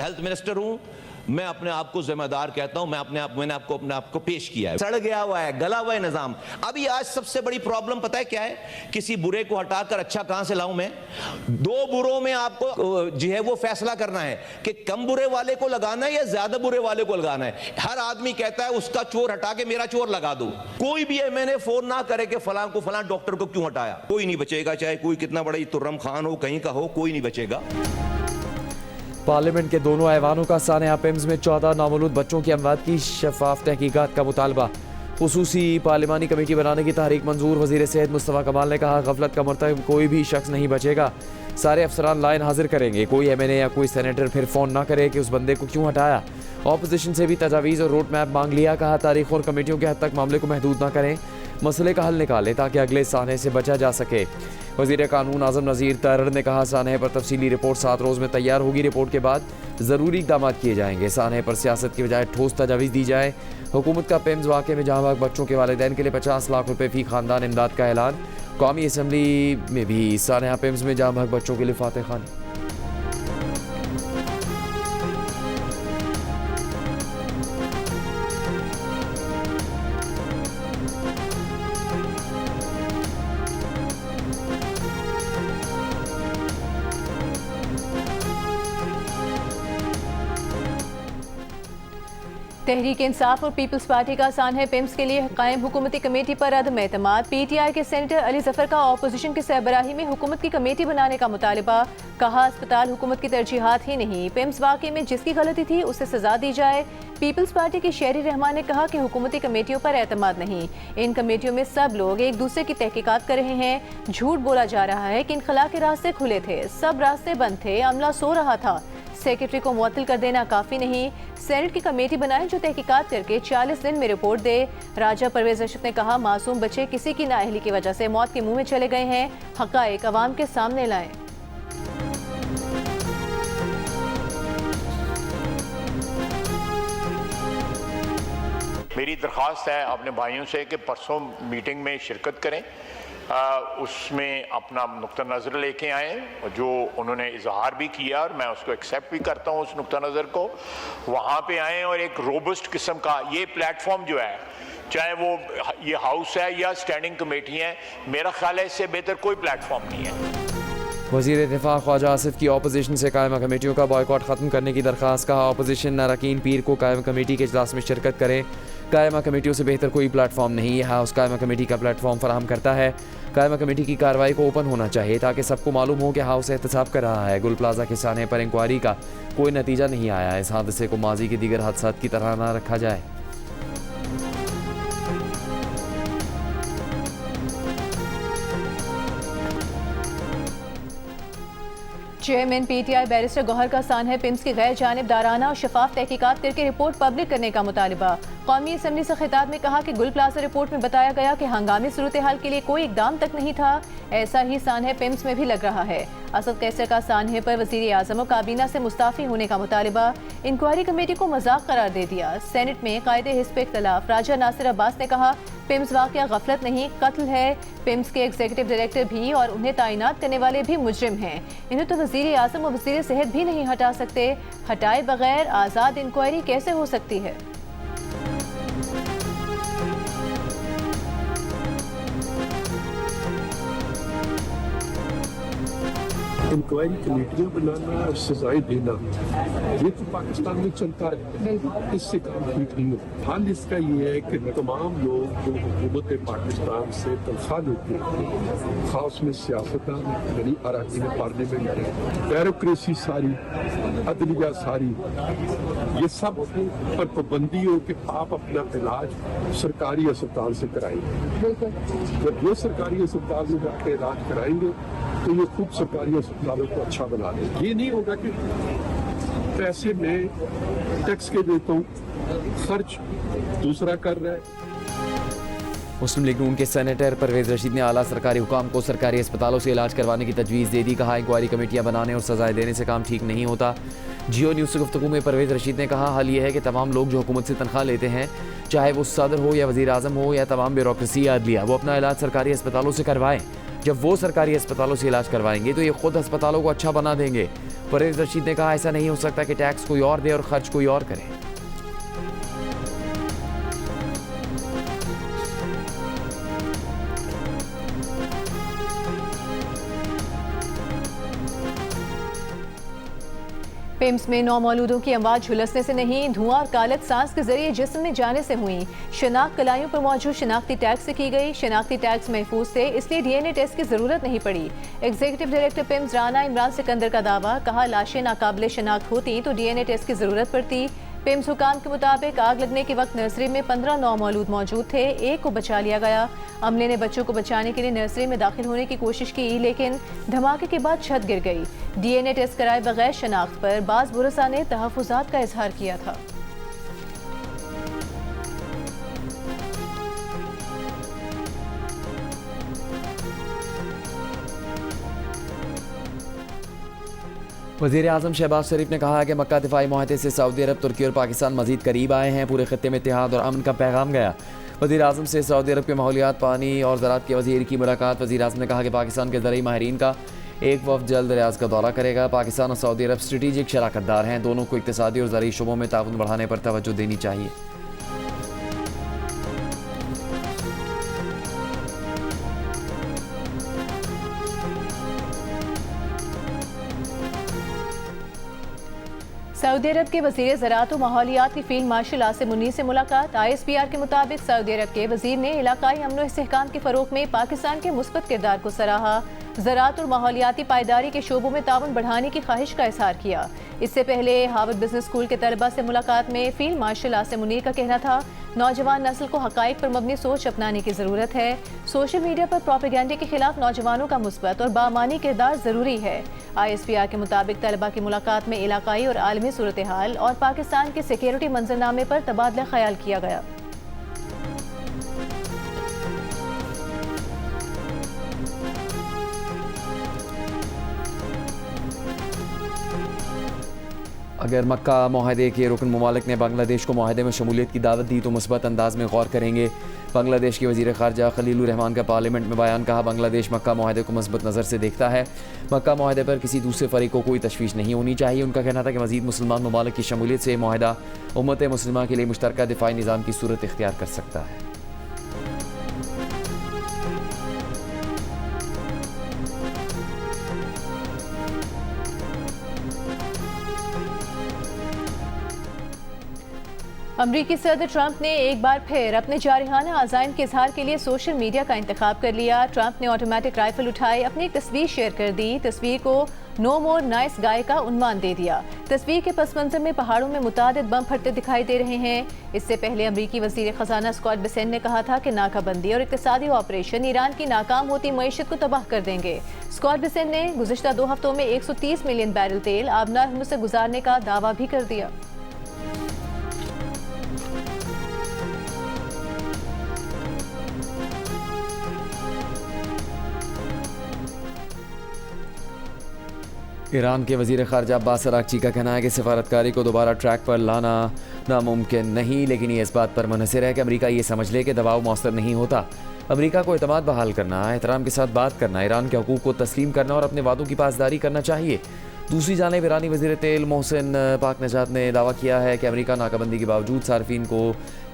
Health minister हूं, मैं अपने आप को जिम्मेदार कहता हूं, मैंने अपने आप को पेश किया है। सड़ गया हुआ है, गला हुआ है निजाम। अभी आज सबसे बड़ी प्रॉब्लम पता है क्या है? किसी बुरे को हटाकर अच्छा कहां से लाऊं मैं? दो बुरों में आपको जो है वो फैसला करना है कि कम बुरे वाले को लगाना है या ज्यादा बुरे वाले को लगाना है। हर आदमी कहता है उसका चोर हटा के मेरा चोर लगा दो। कोई भी मैंने फोन ना करे कि फलां डॉक्टर को क्यों हटाया। कोई नहीं बचेगा, चाहे कोई कितना बड़ा तुर्रम खान हो, कहीं का हो, कोई नहीं बचेगा। पार्लियामेंट के दोनों ऐवानों का सानेहा पिम्स में 14 नामौलूद बच्चों की अमवात की शफाफ तहकीकात का मुतालबा। खुसूसी पार्लिमानी कमेटी बनाने की तहरीक मंजूर। वजीर सेहत मुस्तफ़ा कमाल ने कहा, गफलत का मुर्तकब कोई भी शख्स नहीं बचेगा। सारे अफसरान लाइन हाजिर करेंगे। कोई MNA या कोई सेनेटर फिर फ़ोन ना करे कि उस बंदे को क्यों हटाया। ऑपोजिशन से भी तजावीज़ और रोड मैप मांग लिया। कहा, तारीख और कमेटियों के हद तक मामले को महदूद ना करें, मसले का हल निकालें ताकि अगले साने से बचा जा सके। वज़ीर कानून आज़म नज़ीर तरर ने कहा, सानहे पर तफसीली रिपोर्ट 7 रोज़ में तैयार होगी। रिपोर्ट के बाद ज़रूरी इक़दाम किए जाएंगे। सानहे पर सियासत की बजाय ठोस तजावीज़ दी जाए। हुकूमत का पिम्स वाक़े में जहाँ भाग बच्चों के वालिदैन के लिए 50 लाख रुपये फ़ी ख़ानदान इमदाद का ऐलान। कौमी असम्बली में भी सानहा पिम्स में जहाँ भाग बच्चों के लिए फातह खानी। तहरीक इंसाफ और पीपल्स पार्टी का सानहे पिम्स के लिए कायम हुकूमती कमेटी पर अदम एतमाद। PTI के सेनेटर अली जफर का ऑपोजिशन की सरबराही में हुकूमत की कमेटी बनाने का मुतालिबा। कहा, अस्पताल हुकूमत की तरजीहात ही नहीं, पिम्स वाक़े में जिसकी गलती थी उसे सजा दी जाए। पीपल्स पार्टी के शेरी रहमान ने कहा कि हुकूमती कमेटियों पर एतमाद नहीं, इन कमेटियों में सब लोग एक दूसरे की तहकीकात कर रहे हैं। झूठ बोला जा रहा है कि इनखला के रास्ते खुले थे, सब रास्ते बंद थे, अमला सो रहा था। सेक्रेटरी को मुअत्तल कर देना काफ़ी नहीं, सेनेट की कमेटी बनाए जो तहकीकात करके 40 दिन में रिपोर्ट दे। राजा परवेज रशीद ने कहा, मासूम बच्चे किसी की नाअहली की वजह से मौत के मुंह में चले गए हैं, हक़ाइक़ अवाम के सामने लाएं। मेरी दरख्वास्त है अपने भाइयों से कि परसों मीटिंग में शिरकत करें, उसमें अपना नुक्ता नज़र लेके आएँ जो उन्होंने इजहार भी किया और मैं उसको एक्सेप्ट भी करता हूँ उस नुक्ता नज़र को। वहाँ पे आएँ और एक रोबस्ट किस्म का ये प्लेटफॉर्म जो है, चाहे वो ये हाउस है या स्टैंडिंग कमेटी है, मेरा ख्याल है इससे बेहतर कोई प्लेटफॉर्म नहीं है। वज़ीर दिफा ख्वाजा आसिफ की ऑपोजिशन से कायमा कमेटियों का बॉयकॉट ख़त्म करने की दरख्वास्त। कहा, ऑपोजिशन अरकान पीर को कायमा कमेटी के इजलास में शिरकत करें। कायमा कमेटियों से बेहतर कोई प्लेटफॉर्म नहीं है। हाउस कायमा कमेटी का प्लेटफॉर्म फराहम करता है। कायमा कमेटी की कार्रवाई को ओपन होना चाहिए ताकि सबको मालूम हो कि हाउस एहतसाब कर रहा है। गुल प्लाजा के साने पर इंक्वायरी का कोई नतीजा नहीं आया। इस हादसे को माजी के दीगर हादसात की तरह न रखा जाए। चेयरमैन PTI बैरिस्टर गौहर का सानहे पिम्स की गैर जानिबदाराना और शफाफ तहकीकात करके रिपोर्ट पब्लिक करने का मुतालिबा। कौमी असम्बली से खिताब में कहा कि गुल प्लाजा रिपोर्ट में बताया गया कि हंगामी सूरत हाल के लिए कोई इकदाम तक नहीं था, ऐसा ही सानहे पिम्स में भी लग रहा है। असद कैसर का सानहे पर वज़ीर आज़म और काबीना से मुस्ताफ़ी होने का मुतालिबा। इंक्वायरी कमेटी को मजाक करार दे दिया। सेनेट में कायदे हिस्ब इख्तलाफ। राजा नासिर अब्बास ने कहा, पिम्स वाक़या गफलत नहीं, कत्ल है। पिम्स के एग्जीक्यूटिव डायरेक्टर भी और उन्हें तैनात करने वाले भी मुजरिम हैं। इन्हें तो वज़ीर आज़म और वज़ीर सेहत भी नहीं हटा सकते। हटाए बगैर आज़ाद इंक्वायरी कैसे हो सकती है? इंक्वायरी कमेटियाँ बनाना और सजाएं देना, ये तो पाकिस्तान में चलता है, इससे काम ठीक नहीं होता। हाल इसका ये है कि तमाम लोग जो हुकूमत पाकिस्तान से तनख्वाह लेते हैं, खास में सियासतदान यानी अरकान पार्लियामेंट, ब्यूरोक्रेसी सारी, अदलिया सारी, ये सब पर पाबंदी हो कि आप अपना इलाज सरकारी अस्पताल से कराएंगे। जब ये सरकारी अस्पताल में जाकर इलाज कराएंगे तो ये खूब सरकारी अस्पतालों को अच्छा बना दें। ये नहीं होगा कि पैसे में टैक्स के देता हूँ, खर्च दूसरा कर रहा है। मुस्लिम लीग नून के सेनेटर परवेज रशीद ने आला सरकारी हुकाम को सरकारी अस्पतालों से इलाज करवाने की तजवीज़ दे दी। कहा, इंक्वायरी कमेटियाँ बनाने और सजाएं देने से काम ठीक नहीं होता। जियो न्यूज़ से गुफ्तगू में परवेज रशीद ने कहा, हाल ये है कि तमाम लोग जो हुकूमत से तनख्वाह लेते हैं, चाहे वो सदर हो या वज़ीर आज़म हो या तमाम ब्यूरोक्रेसी या अदलिया, वो अपना इलाज सरकारी अस्पतालों से करवाएं। जब वो सरकारी अस्पतालों से इलाज करवाएंगे तो ये खुद अस्पतालों को अच्छा बना देंगे। परवेज रशीद ने कहा, ऐसा नहीं हो सकता कि टैक्स कोई और दे और खर्च कोई और करे। पिम्स में नौमौलूदों की अमवात झुलसने से नहीं, धुआं और कालत सांस के जरिए जिस्म में जाने से हुई। शनाख्त कलाइयों पर मौजूद शनाख्ती टैग्स से की गई। शनाख्ती टैग्स महफूज थे, इसलिए डीएनए टेस्ट की जरूरत नहीं पड़ी। Executive director PIMS Rana Imran Sikandar का दावा, कहा लाशें नाकाबिले शनाख्त होती तो डीएनए टेस्ट की जरूरत पड़ती। पिम्स हुकाम के मुताबिक आग लगने के वक्त नर्सरी में 15 नौमौलूद मौजूद थे, एक को बचा लिया गया। अमले ने बच्चों को बचाने के लिए नर्सरी में दाखिल होने की कोशिश की, लेकिन धमाके के बाद छत गिर गई। डीएनए टेस्ट कराए बगैर शनाख्त पर बाज बुरसा ने तहफ़्फ़ुज़ात का इजहार किया था। वज़ीर आज़म शहबाज शरीफ ने कहा कि मक्का दिफाई मुआहदे से सऊदी अरब, तुर्की और पाकिस्तान मज़ीद करीब आए हैं। पूरे खत्ते में इत्तेहाद और अमन का पैगाम गया। वज़ीर आज़म से सऊदी अरब के माहौलियात, पानी और ज़राअत के वज़ीर की मुलाकात। वज़ीर आज़म ने कहा कि पाकिस्तान के ज़रई माहिरीन का एक वफ़द जल्द रियाज़ का दौरा करेगा। पाकिस्तान और सऊदी अरब स्ट्रेटेजिक शराकतदार हैं, दोनों को इक़्तिसादी और ज़रई शोबों में ताउन बढ़ाने पर तवज्जो देनी चाहिए। सऊदी अरब के वज़ीर ज़राअत व माहौलियात की फील्ड मार्शल आसिम मुनीर से मुलाकात। ISPR के मुताबिक सऊदी अरब के वज़ीर ने इलाकाई अमन व इस्तेहकाम के फ़रोग़ में पाकिस्तान के मुस्बत किरदार को सराहा। ज़राअत और माहौलियाती पायदारी के शोबों में ताउन बढ़ाने की ख्वाहिश का इज़हार किया। इससे पहले हार्वर्ड बिजनेस स्कूल के तलबा से मुलाकात में फील्ड मार्शल आसिम मुनीर का कहना था, नौजवान नस्ल को हक़ाइक़ पर मबनी सोच अपनाने की ज़रूरत है। सोशल मीडिया पर प्रोपेगेंडे के खिलाफ नौजवानों का मुस्बत और बामानी किरदार ज़रूरी है। ISPR के मुताबिक तलबा की मुलाकात में इलाकाई और आलमी सूरत हाल और पाकिस्तान के सिक्योरिटी मंजरनामे पर तबादला ख्याल किया गया। अगर मक्का मुआहदे के रुकन ममालिक ने बांग्लादेश को मुआहदे में शमूलियत की दावत दी तो मुस्बत अंदाज में गौर करेंगे। बांग्लादेश के वज़ीर ख़ारजा खलीलुर रहमान का पार्लियामेंट में बयान, कहा बांग्लादेश मक्का मुआहदे को मुस्बत नज़र से देखता है। मक्का मुआहदे पर किसी दूसरे फ़रीक को कोई तशवीश नहीं होनी चाहिए। उनका कहना था कि मज़ीद मुसलमान ममालिक की शमूलियत से मुआहदा उम्मत मुस्लिमा के लिए मुश्तरका दिफाई निज़ाम की सूरत इख्तियार कर सकता है। अमरीकी सदर ट्रंप ने एक बार फिर अपने जारहाना अज़ाइम के इजहार के लिए सोशल मीडिया का इंतखाब कर लिया। ट्रंप ने ऑटोमेटिक राइफल उठाए अपनी एक तस्वीर शेयर कर दी। तस्वीर को नो मोर नाइस गाय का उन्वान दे दिया। तस्वीर के पस मंजर में पहाड़ों में मुतादिद बम फटते दिखाई दे रहे हैं। इससे पहले अमरीकी वज़ीर ख़जाना स्कॉट बेसेंट ने कहा था कि नाकाबंदी और इक़्तिसादी ऑपरेशन ईरान की नाकाम होती मईशत को तबाह कर देंगे। स्कॉट बेसेंट ने गुज़िश्ता 2 हफ्तों में 130 मिलियन बैरल तेल आबनार हुर्मुज़ से गुजारने का दावा भी कर दिया। ईरान के वज़ीर ख़ारजा अब्बास अराग़ची का कहना है कि सफारतकारी को दोबारा ट्रैक पर लाना नामुमकिन नहीं, लेकिन ये इस बात पर मुनहसर है कि अमरीका ये समझ ले कि दबाव मौसर नहीं होता। अमरीका को एतमाद बहाल करना, एहतराम के साथ बात करना, ईरान के हकूक़ को तस्लीम करना और अपने वादों की पासदारी करना चाहिए। दूसरी जानिब ईरानी वज़ीर तेल मोहसिन पाक नजात ने दावा किया है कि अमरीका नाकाबंदी के बावजूद सार्फिन को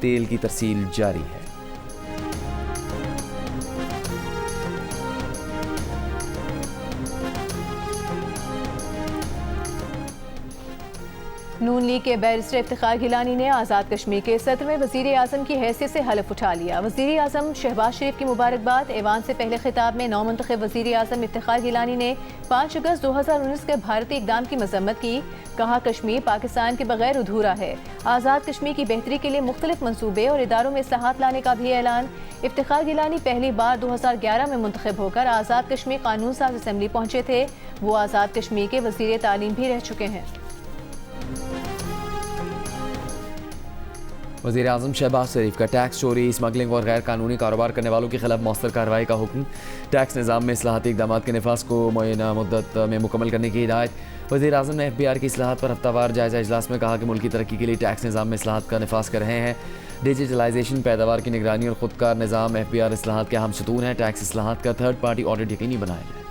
तेल की तरसील जारी है। नून लीग के बैरिस्टर इफ्तिखार गिलानी ने आज़ाद कश्मीर के 17वें वज़ीर आज़म की हैसियत से हलफ उठा लिया। वज़ीर आज़म शहबाज शरीफ की मुबारकबाद। ऐवान से पहले खिताब में नौमुंतखब वज़ीर आज़म इफ्तिखार गिलानी ने 5 अगस्त 2019 के भारतीय इक़दाम की मज़म्मत की। कहा कश्मीर पाकिस्तान के बगैर अधूरा है। आज़ाद कश्मीर की बेहतरी के लिए मुख्तलिफ मनसूबे और इदारों में इस्लाहात लाने का भी ऐलान। इफ्तिखार गिलानी पहली बार 2011 में मुंतखब होकर आज़ाद कश्मीर कानून साज असम्बली पहुँचे थे। वो आज़ाद कश्मीर के वज़ीर तालीम भी रह चुके हैं। वज़ीर आज़म शहबाज शरीफ का टैक्स चोरी, स्मगलिंग और गैर कानूनी कारोबार करने वालों के खिलाफ मौसर कार्रवाई का हुक्म। टैक्स निज़ाम में इस्लाहाती इक़दामात के नफाज को मुअय्यना मुद्दत में मुकम्मल करने की हिदायत। वज़ीर आज़म ने FBR की इस्लाहात पर हफ्तावार जायज़ा इजलास में कहा कि मुल्क की तरक्की के लिए टैक्स निज़ाम में इस्लाहात का नफाज कर रहे हैं। डिजिटलाइजेशन, पैदावार की निगरानी और खुदकार निज़ाम FBR इस्लाहात के अहम सतून है। टैक्स इस्लाहात का थर्ड पार्टी ऑडिट यकीनी बनाया जाए।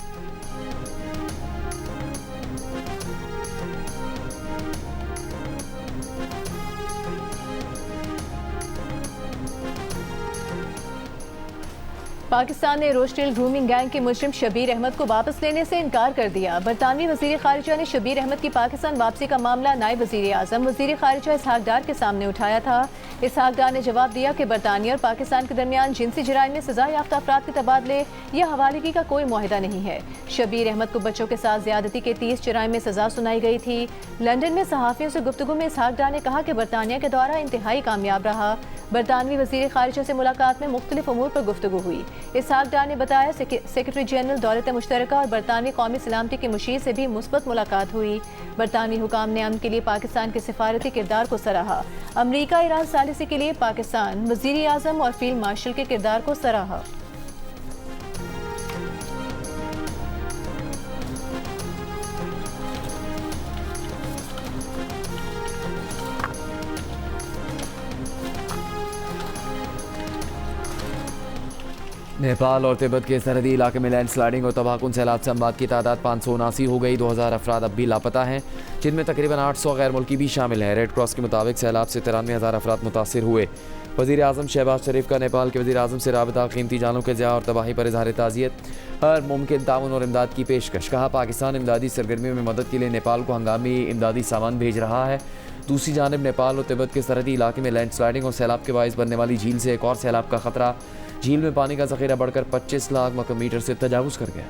पाकिस्तान ने रोस्टेल ग्रूमिंग गैंग के मुजरिम शबीर अहमद को वापस लेने से इनकार कर दिया। बरतानवी वज़ीर ख़ारिजा ने शबीर अहमद की पाकिस्तान वापसी का मामला नायब वज़ीर आज़म वज़ीर ख़ारिजा इसहाक डार के सामने उठाया था। इसहाक डार ने जवाब दिया कि बरतानिया और पाकिस्तान के दरमियान जिनसी जराइम में सजा याफ्ता अफराद के तबादले या हवालगी का कोई मुआहिदा नहीं है। शबीर अहमद को बच्चों के साथ ज्यादती के 30 जराइम में सजा सुनाई गई थी। लंदन में सहाफ़ियों से गुफ्तगू में इसहाक डार ने कहा कि बरतानिया के दौरा इंतहाई कामयाब रहा। बरतानवी वज़ीर ख़ारिजा से मुलाकात में मुख्तलिफ उमूर पर गुफ्तगू हुई। इसहाक डार ने बताया सेक्रेटरी जनरल दौलत मुश्तरका और बरतानवी कौमी सलामती के मुशीर से भी मुस्बत मुलाकात हुई। बरतानवी हुकाम ने अमन के लिए पाकिस्तान के सिफारती किरदार को सराहा। अमरीका ईरान सालिसी के लिए पाकिस्तान वज़ीर आज़म और फील्ड मार्शल के किरदार को सराहा। नेपाल और तिब्बत के सरहदी इलाके में लैंडस्लाइडिंग और तबाहकुन सैलाब से अमवात की तादाद 579 हो गई। 2000 अफराद अब भी लापता हैं, जिनमें तकरीबन 800 गैर मुल्की भी शामिल हैं। रेड क्रॉस के मुताबिक सैलाब से 93,000 अफराद मुतासर हुए। वज़ीर आज़म शहबाज शरीफ का नेपाल के वज़ीर आज़म से राबता, कीमती जानों के ज़िया और तबाही पर इज़हार ताज़ियत, हर मुमकिन ताउन और इमदाद की पेशकश। कहा पाकिस्तान इमदादी सरगर्मियों में मदद के लिए नेपाल को हंगामी इमदादी सामान भेज रहा है। दूसरी जानब नेपाल और तिब्बत के सरहदी इलाके में लैंडस्लाइडिंग और सैलाब के बाइस बनने वाली झील से एक और सैलाब का खतरा। झील में पानी का ज़ख़ीरा बढ़कर 25 लाख मकम मीटर से तजावुज़ कर गया।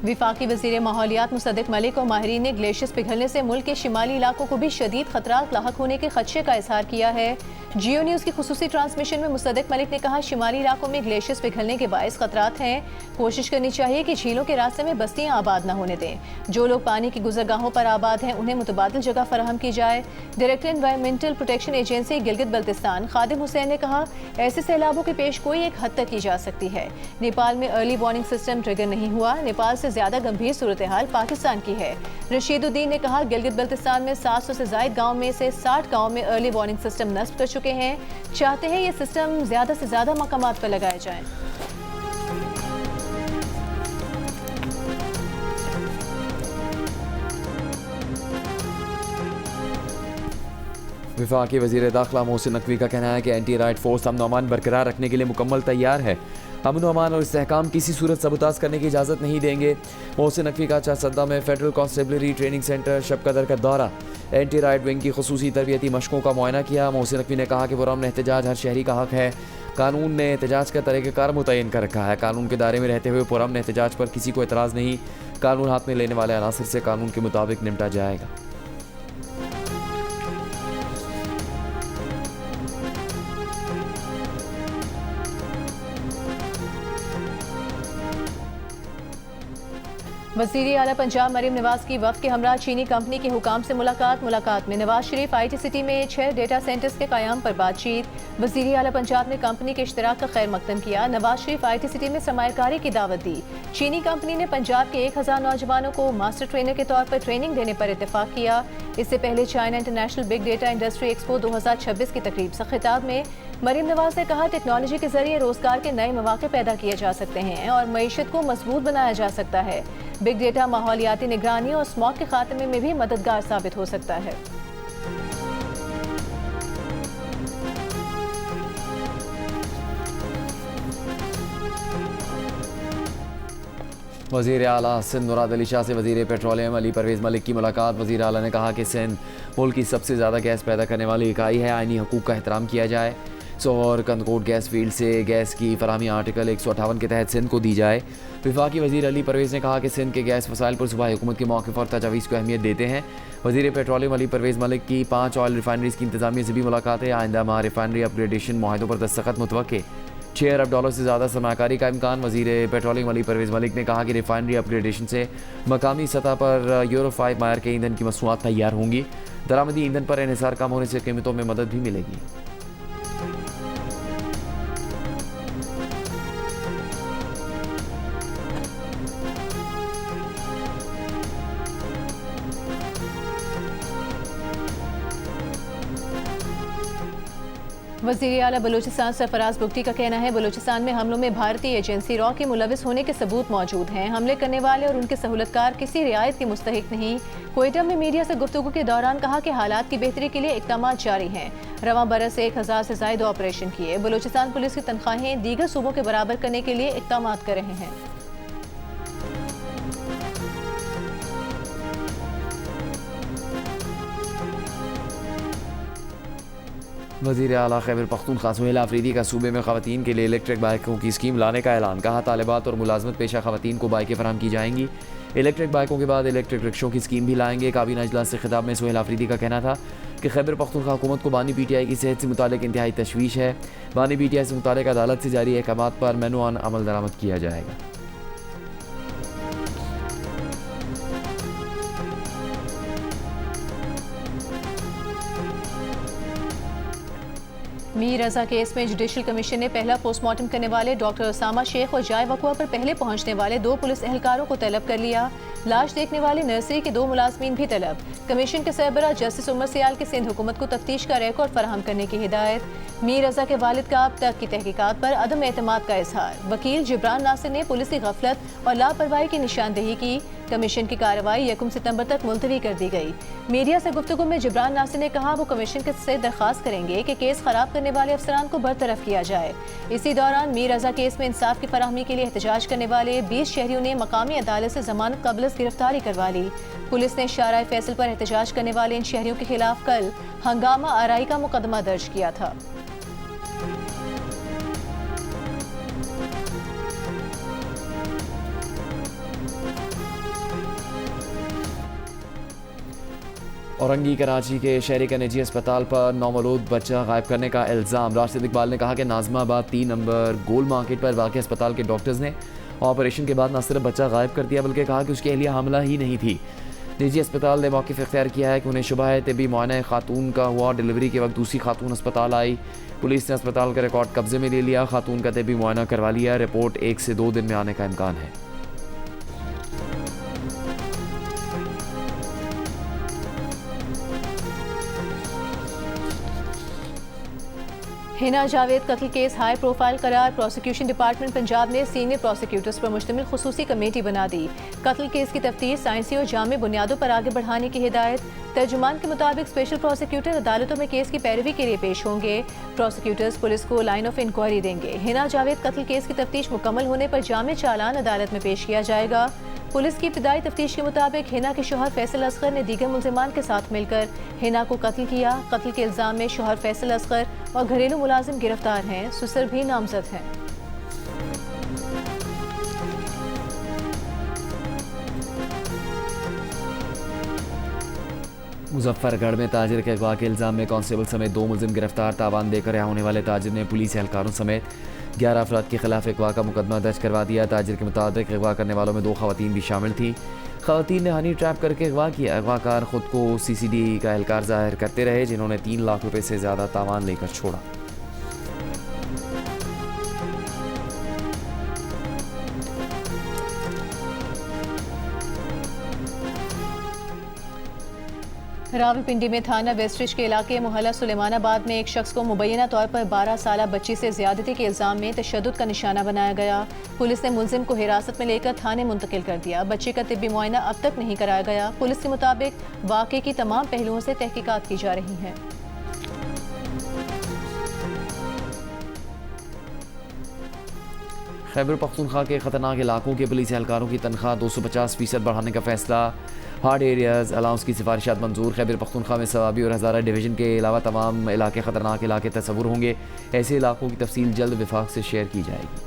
विफाकी वज़ीर माहौलियात मुसद्दिक मलिक और माहिरीन ने ग्लेशियर्स पिघलने से मुल्क के शिमाली इलाकों को भी शदीद खतरात लाहक होने के खदशे का इजहार किया है। जियो न्यूज़ की खुसूसी ट्रांसमिशन में मुसद्दिक मलिक ने कहा, शिमाली इलाकों में ग्लेशियर्स पिघलने के बाइस खतरात हैं। कोशिश करनी चाहिए कि झीलों के रास्ते में बस्तियाँ आबाद न होने दें। जो लोग पानी की गुजरगाहों पर आबाद हैं उन्हें मुतबादिल जगह फराहम की जाए। Director environmental protection agency Gilgit Baltistan Khadim Hussain ने कहा, ऐसे सैलाबों की पेश गोई एक हद तक की जा सकती है। नेपाल में अर्ली वार्निंग सिस्टम ट्रिगर नहीं हुआ। नेपाल से ज्यादा गंभीर सूरत हाल पाकिस्तान की है। रशीदुद्दीन ने कहा, गिलगित बल्तिस्तान में 700 से ज्यादा गाँव में से 60 गाँव में अर्ली वार्निंग सिस्टम नस्ब कर चुके हैं। चाहते हैं ये सिस्टम ज्यादा से ज्यादा मकामात पर लगाए जाएं। विफाकी वज़ीर दाखिला मोहसिन नकवी का कहना है कि एंटी राइट फोर्स अमन अमान बरकरार रखने के लिए मुकम्मल तैयार है। अमन अमान और इस्तेहकाम किसी सूरत सबूताज करने की इजाज़त नहीं देंगे। मोहसिन नकवी का चारसद्दा में फेडरल कांस्टेबलरी ट्रेनिंग सेंटर शबकदर का दौरा, एंटी राइट विंग की खुसूसी तरबियती मशकों का मुआयना किया। मोहसिन नकवी ने कहा कि पुरअमन एहतजाज हर शहरी का हक है। कानून ने एहतजाज का तरीक़ाकार मुतय्यन कर रखा है। कानून के दायरे में रहते हुए पुरअमन एहतजाज पर किसी को एतराज़ नहीं। कानून हाथ में लेने वाले अनासर से कानून के मुताबिक निपटा जाएगा। वज़ीर आला पंजाब मरीम नवाज की वफ़द के हमरा चीनी कंपनी के हुकाम से मुलाकात में नवाज शरीफ IT सिटी में 6 डेटा सेंटर्स के क़याम पर बातचीत। वज़ीर आला पंजाब ने कंपनी के इश्तराक का खैर मकदम किया। नवाज शरीफ IT सिटी में सरमायाकारी की दावत दी। चीनी कंपनी ने पंजाब के 1000 नौजवानों को मास्टर ट्रेनर के तौर पर ट्रेनिंग देने पर इत्तेफाक किया। इससे पहले China international big data industry expo 2026 की तकरीब से खिताब में मरीम नवाज ने कहा, टेक्नोलॉजी के जरिए रोजगार के नए मौके पैदा किए जा सकते हैं और मईशत को मजबूत बनाया जा सकता है। बिग डेटा माहौलियाती निगरानी और स्मॉग के खात्मे में भी मददगार साबित हो सकता है। वज़ीर आला सिंध मुराद अली शाह से वज़ीर पेट्रोलियम अली परवेज़ मलिक की मुलाकात। वज़ीर आला ने कहा कि सिंध मुल्क की सबसे ज़्यादा गैस पैदा करने वाली इकाई है। आइनी हकूक़ का एहतराम किया जाए। और कंदकोट गैस फील्ड से गैस की फराहमी आर्टिकल 158 के तहत सिंध को दी जाए। वफाकी वज़ीर अली परवेज़ ने कहा कि सिंध के गैस वसाइल पर सूबाई हुकूमत के मौक़िफ़ और तजावीज़ को अहमियत देते हैं। वज़ीर पेट्रोलियम अली परवेज़ मलिक की 5 ऑयल रिफाइनरीज़ की इंतज़ामिया से भी मुलाकात है। आइंदा माह रिफाइनरी अपग्रेडेशन माहिदों पर दस्तखत मुतवक्के। $6 अरब से ज़्यादा सरमाकारी का इम्कान। वज़ीर पेट्रोलियम अली परवेज़ मलिक ने कहा कि रिफाइनरी अपग्रेडेशन से मकामी सतह पर यूरो 5 मायर के ईंधन की मसनूआत तैयार होंगी। दरामदी ईंधन पर इन्हिसार कम होने से कीमतों में मदद भी मिलेगी। वज़ीर आला बलूचिस्तान सरफराज बुगटी का कहना है बलूचिस्तान में हमलों में भारतीय एजेंसी रॉ के मुलविस होने के सबूत मौजूद हैं। हमले करने वाले और उनके सहूलतकार किसी रियायत के मुस्तहिक नहीं। क्वेटा में मीडिया से गुफ्तगू के दौरान कहा कि हालात की बेहतरी के लिए इक़दाम जारी हैं। रवां बरस 1000 से ज़ायद ऑपरेशन किए। बलूचिस्तान पुलिस की तनख्वाहें दीगर सूबों के बराबर करने के लिए इक़दाम कर रहे हैं। वज़ीर आला खैबर पख्तूनख्वा सुहेल आफरीदी का सूबे में ख़वातीन के लिए इलेक्ट्रिक बाइकों की स्कीम लाने का ऐलान। कहा तालिबात और मुलाजमत पेशा ख़वातीन को बाइकें फराहम की जाएंगी। इलेक्ट्रिक बाइकों के बाद इलेक्ट्रिक रिक्शों की स्कीम भी लाएंगे। काबीना इजलास से खिताब में सुहेल आफरीदी का कहना था कि खैबर पख्तूनख्वा हुकूमत को बानी PTI की सेहत से मुतालिक इंतहाई तशवीश है। बानी PTI से मुतालिक अदालत से जारी अहकाम पर मेनू ऑन अमल दरामद किया जाएगा। मीर रजा केस में जुडिशल कमीशन ने पहला पोस्टमार्टम करने वाले डॉक्टर उसामा शेख और जाय वकुआ पर पहले पहुंचने वाले 2 पुलिस एहलकारों को तलब कर लिया। लाश देखने वाले नर्सरी के 2 मुलाजमीन भी तलब। कमीशन के सरबराह जस्टिस उमर सियाल की सिंध हुकूमत को तफ्तीश का रिकॉर्ड फराहम करने की हिदायत। मीर रजा के वालिद का अब तक की तहकीकात पर अदम एतमाद का इजहार। वकील जिब्रान नासिर ने पुलिस की गफलत और लापरवाही की निशानदेही की। कमीशन की कार्रवाई 1 सितंबर तक मुलतवी कर दी गई। मीडिया से गुफ्तगू में जिब्रान नासिर ने कहा वो कमीशन से दरख्वास्त करेंगे कि केस खराब करने वाले अफसरान को बरतरफ किया जाए। इसी दौरान मीर रजा केस में इंसाफ की फराहमी के लिए एहतजाज करने वाले 20 शहरियों ने मकामी अदालत से जमानत कबल गिरफ्तारी करवा ली। पुलिस ने शाराए फैसल पर एहतजाज करने वाले इन शहरियों के खिलाफ कल हंगामा आराई का मुकदमा दर्ज किया था। औरंगी कराची के शहरी का निजी अस्पताल पर नौमौलूद बच्चा गायब करने का इल्ज़ाम। राशिद इकबाल ने कहा कि नाज़माबाद 3 नंबर गोल मार्केट पर वाक़ अस्पताल के डॉक्टर्स ने ऑपरेशन के बाद न सिर्फ बच्चा गायब कर दिया बल्कि कहा कि उसकी अहलिया हामला ही नहीं थी। निजी अस्पताल ने मौक़िफ़ इख्तियार किया है कि उन्हें शुबा है तबी मुआयना खातून का हुआ। डिलीवरी के वक्त दूसरी खातून अस्पताल आई। पुलिस ने अस्पताल का रिकॉर्ड कब्जे में ले लिया। खातून का तबी मुआयना करवा लिया। रिपोर्ट 1 से 2 दिन में आने का इम्कान है। हिना जावेद कत्ल केस हाई प्रोफाइल करार। प्रोसिक्यूशन डिपार्टमेंट पंजाब ने सीनियर प्रोसिक्यूटर्स पर मुश्तमिल खुसूसी कमेटी बना दी। कत्ल केस की तफ्तीश साइंसी और जामे बुनियादों पर आगे बढ़ाने की हिदायत। तर्जुमान के मुताबिक स्पेशल प्रोसिक्यूटर अदालतों में केस की पैरवी के लिए पेश होंगे। प्रोसिक्यूटर्स पुलिस को लाइन ऑफ इंक्वायरी देंगे। हिना जावेद कत्ल केस की तफ्तीश मुकम्मल होने पर जामे चालान अदालत में पेश किया जाएगा। पुलिस की इब्तिदाई तफ्तीश के मुताबिक हिना के शौहर फैसल असगर ने दीगर मुल्जिमान के साथ मिलकर हिना को कत्ल किया। कत्ल के इल्जाम में शौहर फैसल असगर और घरेलू मुलाजिम गिरफ्तार हैं। ससुर भी नामजद हैं। मुजफ्फरगढ़ में ताजिर के अगवा के इल्ज़ाम में कांस्टेबल समेत 2 मुलजिम गिरफ्तार। तावान देकर रिहा होने वाले ताजिर ने पुलिस एहलकारों समेत 11 अफराद के खिलाफ अगवा का मुकदमा दर्ज करवा दिया। ताजिर के मुताबिक अगवा करने वालों में 2 खवातीन भी शामिल थी। खवातीन ने हनी ट्रैप करके अगवा किया। अगवाकार खुद को CCD का एहलकार जाहिर करते रहे जिन्होंने 3 लाख रुपए से ज़्यादा तावान लेकर छोड़ा। रावलपिंडी में थाना वेस्टरिज के इलाके मोहल्ला सुलेमानाबाद में एक शख्स को मुबैना तौर पर 12 साल बच्ची से ज्यादती के इल्जाम में तशद्दुद का निशाना बनाया गया। पुलिस ने मुलजिम को हिरासत में लेकर थाने मुंतकिल कर दिया। बच्चे का तिब्बी मुआयना अब तक नहीं कराया गया। पुलिस के मुताबिक वाक़े की तमाम पहलुओं से तहकीकात की जा रही है। खैबर पख्तूनख्वा के खतरनाक इलाकों के पुलिस एहलकारों की तनख्वाह 250% बढ़ाने का फैसला। हार्ड एरियाज़ अलाउंस की सिफारिशात मंजूर। खैबर पख्तूनख्वा में सवाबी और हज़ारा डिवीज़न के अलावा तमाम इलाके ख़तरनाक इलाके तस्वुर होंगे। ऐसे इलाकों की तफसील जल्द विफाक से शेयर की जाएगी।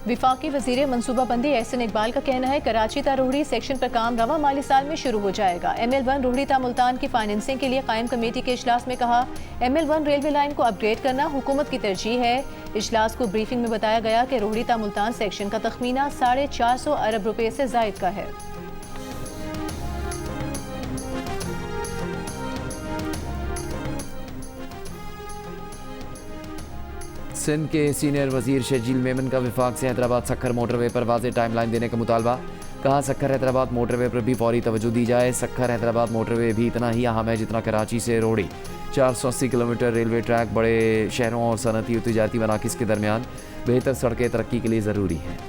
विफाकी वजीर मनसूबाबंदी एहसन इकबाल का कहना है कराची ता रोहड़ी सेक्शन पर काम रवा माली साल में शुरू हो जाएगा। ML1 रोहड़ी ता मुल्तान की फाइनेंसिंग के लिए कायम कमेटी के इजलास में कहा ML1 रेलवे लाइन को अपग्रेड करना हुकूमत की तरजीह है। इजलास को ब्रीफिंग में बताया गया कि रोहड़ी ता मुल्तान सेक्शन का तखमीना 450 अरब रुपए से जायद का है। सिंध के सीनियर वजीर शर्जील मेमन का विफाक से हैदराबाद सक्खर मोटरवे पर वाज़ेह टाइमलाइन देने का मुतालबा। कहा सक्खर हैदराबाद मोटरवे पर भी फौरी तवज्जो दी जाए। सक्खर हैदराबाद मोटरवे भी इतना ही अहम है जितना कराची से रोहड़ी। 480 किलोमीटर रेलवे ट्रैक बड़े शहरों और सनती और तिजारती मराकज़ के दरमियान बेहतर सड़कें तरक्की के लिए ज़रूरी हैं।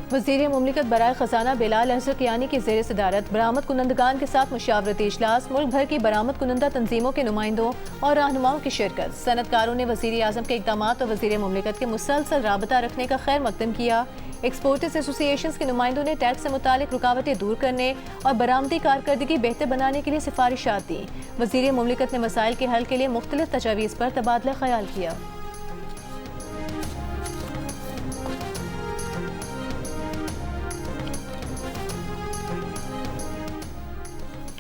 वज़ीर मुमलिकत बराए ख़जाना बिलाल अहसर कियानी की ज़ेर सदारत बरामद कुनंदगान के साथ मुशावरती इजलास। मुल्क भर की बरामद कुनंदा तंजीमों के नुमाइंदों और रहनुमाओं की शिरकत। सनतकारों ने वज़ीर आज़म के इक़दाम और वज़ीर मुमलिकत के मुसलसल राबता रखने का खैर मकदम किया। एक्सपोर्टर्स एसोसिएशन के नुमाइंदों ने टैक्स से मुतालिक रुकावटें दूर करने और बरामदी कारकर्दगी बेहतर बनाने के लिए सिफारिशात दी। वज़ीर मुमलिकत ने मसाइल के हल के लिए मुख्तलिफ तजावीज़ पर तबादला ख्याल किया।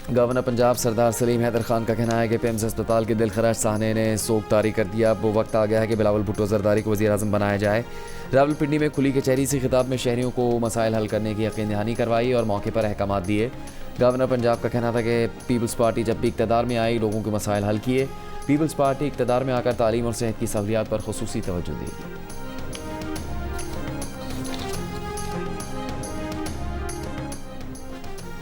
गवर्नर पंजाब सरदार सलीम हैदर खान का कहना है कि पेम्स अस्पताल के दिलखराश साहने ने सोग तारी कर दिया। अब वो वक्त आ गया है कि बिलावल भुट्टो जरदारी को वज़ीर आज़म बनाया जाए। रावलपिंडी में खुली कचहरी से खिताब में शहरियों को मसाइल हल करने की यकीन दहानी करवाई और मौके पर अहकाम दिए। गवर्नर पंजाब का कहना था कि पीपल्स पार्टी जब भी इक़्तिदार में आई लोगों के मसाइल हल किए। पीपल्स पार्टी इक़्तिदार में आकर तालीम और सेहत की सहूलियात पर खुसूसी तवज्जो देगी।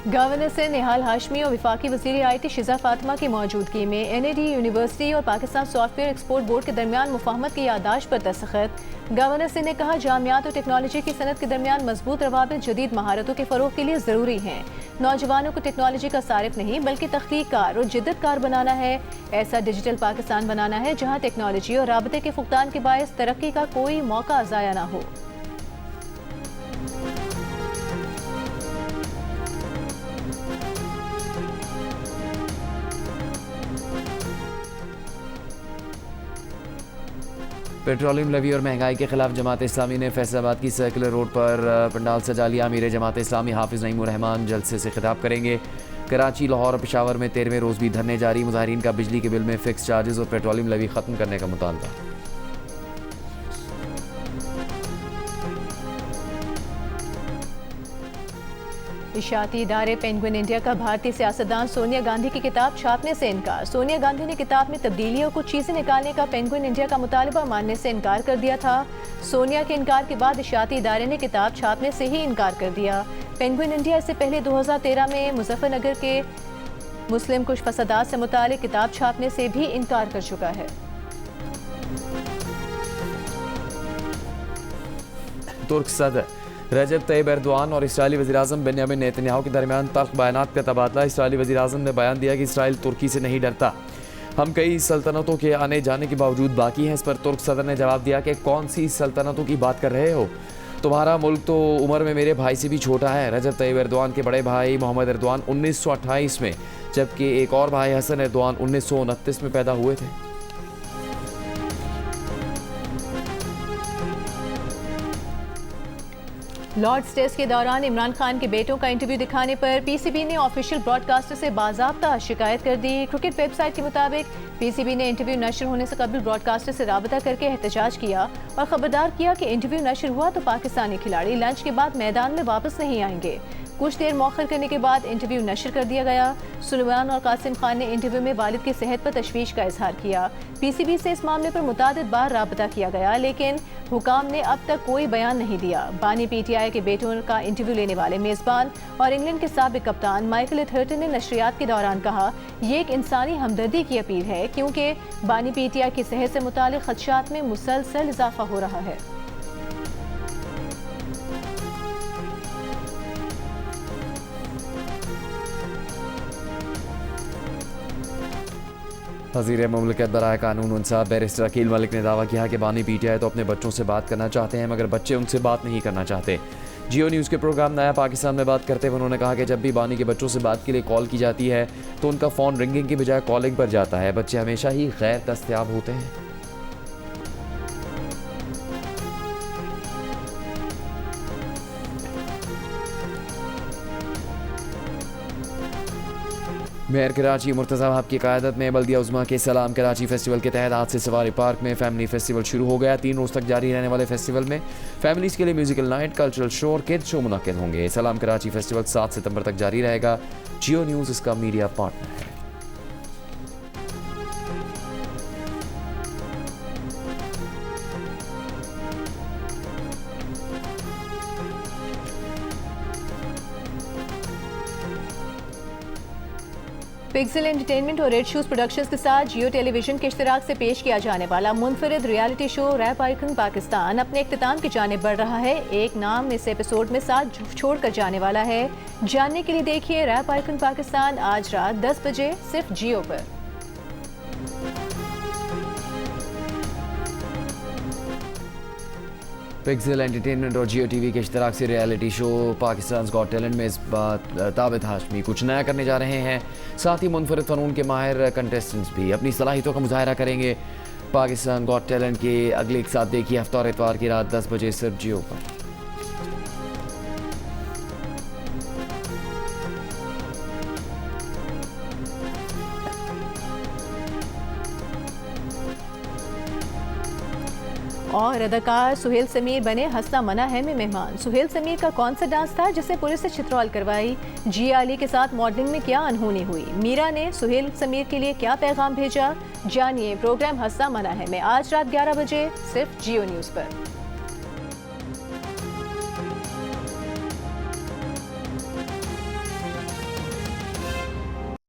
गवर्नर से निहाल हाशमी और विफाकी वज़ीर IT शिजा फातिमा की मौजूदगी में NAD यूनिवर्सिटी और पाकिस्तान सॉफ्टवेयर एक्सपोर्ट बोर्ड के दरमियान मुफाहमत की याददाश्त पर दस्तखत। गवर्नर से ने कहा जामियात और टेक्नोलॉजी की सनत के दरमियान मजबूत रवाबित जदीद महारतों के फ़रोग के लिए ज़रूरी हैं। नौजवानों को टेक्नोलॉजी का सारिफ नहीं बल्कि तख्लीक़कार और जिद्दतकार बनाना है। ऐसा डिजिटल पाकिस्तान बनाना है जहाँ टेक्नोलॉजी और राबते के फुकदान के बायस तरक्की का कोई मौका ज़ाया ना हो। पेट्रोलियम लवी और महंगाई के खिलाफ जमात इस्लामी ने फैसलाबाद की सर्कुलर रोड पर पंडाल सजा लिया। अमीर जमात इस्लामी हाफिज़ नईमुर रहमान जलसे से खिताब करेंगे। कराची, लाहौर और पेशावर में 13वें रोज़ भी धरने जारी। मुजाहिरीन का बिजली के बिल में फिक्स चार्जेस और पेट्रोलियम लवी ख़त्म करने का मुतालबा। इशाती इदारे पेंगुइन इंडिया का भारतीय सियासतदान सोनिया गांधी की किताब छापने से इनकार। सोनिया गांधी ने किताब में तब्दीली और कुछ चीज़ें निकालने का पेंगुइन इंडिया का मुतालबा मानने से इनकार कर दिया था। सोनिया के इनकार के बाद इशाती इदारे ने किताब छापने से ही इनकार कर दिया। पेंगुइन इंडिया इससे पहले 2013 में मुजफ्फरनगर के मुस्लिम कुछ फसादात से मुतालिक किताब छापने से भी इनकार कर चुका है। तुर्क सदर रजब तैयब एर्दोआन और इसराइली वज़ीर-ए-आज़म बेंयामिन नेतन्याहू के दरमियान तल्ख बयानात का तबादला। इसराइली वज़ीर-ए-आज़म ने बयान दिया कि इसराइल तुर्की से नहीं डरता। हम कई सल्तनतों के आने जाने के बावजूद बाकी हैं। इस पर तुर्क सदर ने जवाब दिया कि कौन सी सल्तनतों की बात कर रहे हो? तुम्हारा मुल्क तो उम्र में मेरे भाई से भी छोटा है। रजब तैयब एर्दोआन के बड़े भाई मोहम्मद एर्दोआन 1928 में, जबकि एक और भाई हसन एर्दोआन 1929 में पैदा हुए थे। लॉर्ड्स टेस्ट के दौरान इमरान खान के बेटों का इंटरव्यू दिखाने पर PCB ने ऑफिशियल ब्रॉडकास्टर से बाज़ाब्ता शिकायत कर दी। क्रिकेट वेबसाइट के मुताबिक PCB ने इंटरव्यू नशर होने से कबल ब्रॉडकास्टर से राबता करके एहतजाज किया और खबरदार किया कि इंटरव्यू नशर हुआ तो पाकिस्तानी खिलाड़ी लंच के बाद मैदान में वापस नहीं आएंगे। कुछ देर मौखर करने के बाद इंटरव्यू नशर कर दिया गया। सुलेमान और कासिम खान ने इंटरव्यू में वालिद की सेहत पर तशवीश का इजहार किया। PCB से इस मामले पर मुतादिद बार राबता किया गया लेकिन हुकाम ने अब तक कोई बयान नहीं दिया। बानी PTI के बेटों का इंटरव्यू लेने वाले मेज़बान और इंग्लैंड के साबिक कप्तान माइकल एथर्टन ने नशरियात के दौरान कहा, ये एक इंसानी हमदर्दी की अपील है क्योंकि बानी PTI की सेहत से मुतालिक खदशात में मुसलसल इजाफा हो रहा है। वज़ीर मुमलिकत बराए कानून इंसाफ बैरिस्टर अकील मलिक ने दावा किया कि बानी PTI तो अपने बच्चों से बात करना चाहते हैं मगर बच्चे उनसे बात नहीं करना चाहते। जियो न्यूज़ के प्रोग्राम नया पाकिस्तान में बात करते हुए उन्होंने कहा कि जब भी बानी के बच्चों से बात के लिए कॉल की जाती है तो उनका फ़ोन रिंगिंग की बजाय कॉलिंग पर जाता है। बच्चे हमेशा ही गैर दस्तयाब होते हैं। मेयर कराची मुर्तज़ा वहाब की क़यादत में बल्दिया उज़्मा के सलाम कराची फेस्टिवल के तहत आज से सवारी पार्क में फैमिली फेस्टिवल शुरू हो गया। 3 रोज़ तक जारी रहने वाले फेस्टिवल में फैमिलीज़ के लिए म्यूजिकल नाइट, कल्चरल शो और किड शो मुनक़्क़िद होंगे। सलाम कराची फेस्टिवल 7 सितंबर तक जारी रहेगा। जियो न्यूज़ इसका मीडिया पार्टनर है। पिक्सल एंटरटेनमेंट और रेड शूज प्रोडक्शंस के साथ जियो टेलीविजन के इश्तिराक से पेश किया जाने वाला मुनफरिद reality show rap icon Pakistan अपने इख्तिताम की जानिब बढ़ रहा है। एक नाम इस एपिसोड में साथ छोड़कर जाने वाला है। जानने के लिए देखिए रैप आइकन पाकिस्तान आज रात 10 बजे सिर्फ जियो पर। पिक्सल एंटरटेनमेंट और जियो टीवी के इश्तिराक से reality show Pakistan got talent में इस बात ताबित हाशमी कुछ नया करने जा रहे हैं। साथ ही मुनफरिद फ़नून के माहिर कंटेस्टेंट्स भी अपनी सलाहियतों का मुजाहरा करेंगे। पाकिस्तान गॉट टैलेंट के अगले एक साथ देखिए हफ्ता और इतवार की रात 10 बजे सिर्फ जियो पर। और अदाकार सुहेल समीर बने हंसना मना है में मेहमान। सुहेल समीर का कौन सा डांस था जिसे पुलिस ने छित्रौल करवाई? जिया अली के साथ मॉडलिंग में क्या अनहोनी हुई? मीरा ने सुहेल समीर के लिए क्या पैगाम भेजा? जानिए प्रोग्राम हंसना मना है में आज रात 11 बजे सिर्फ जियो न्यूज़ पर।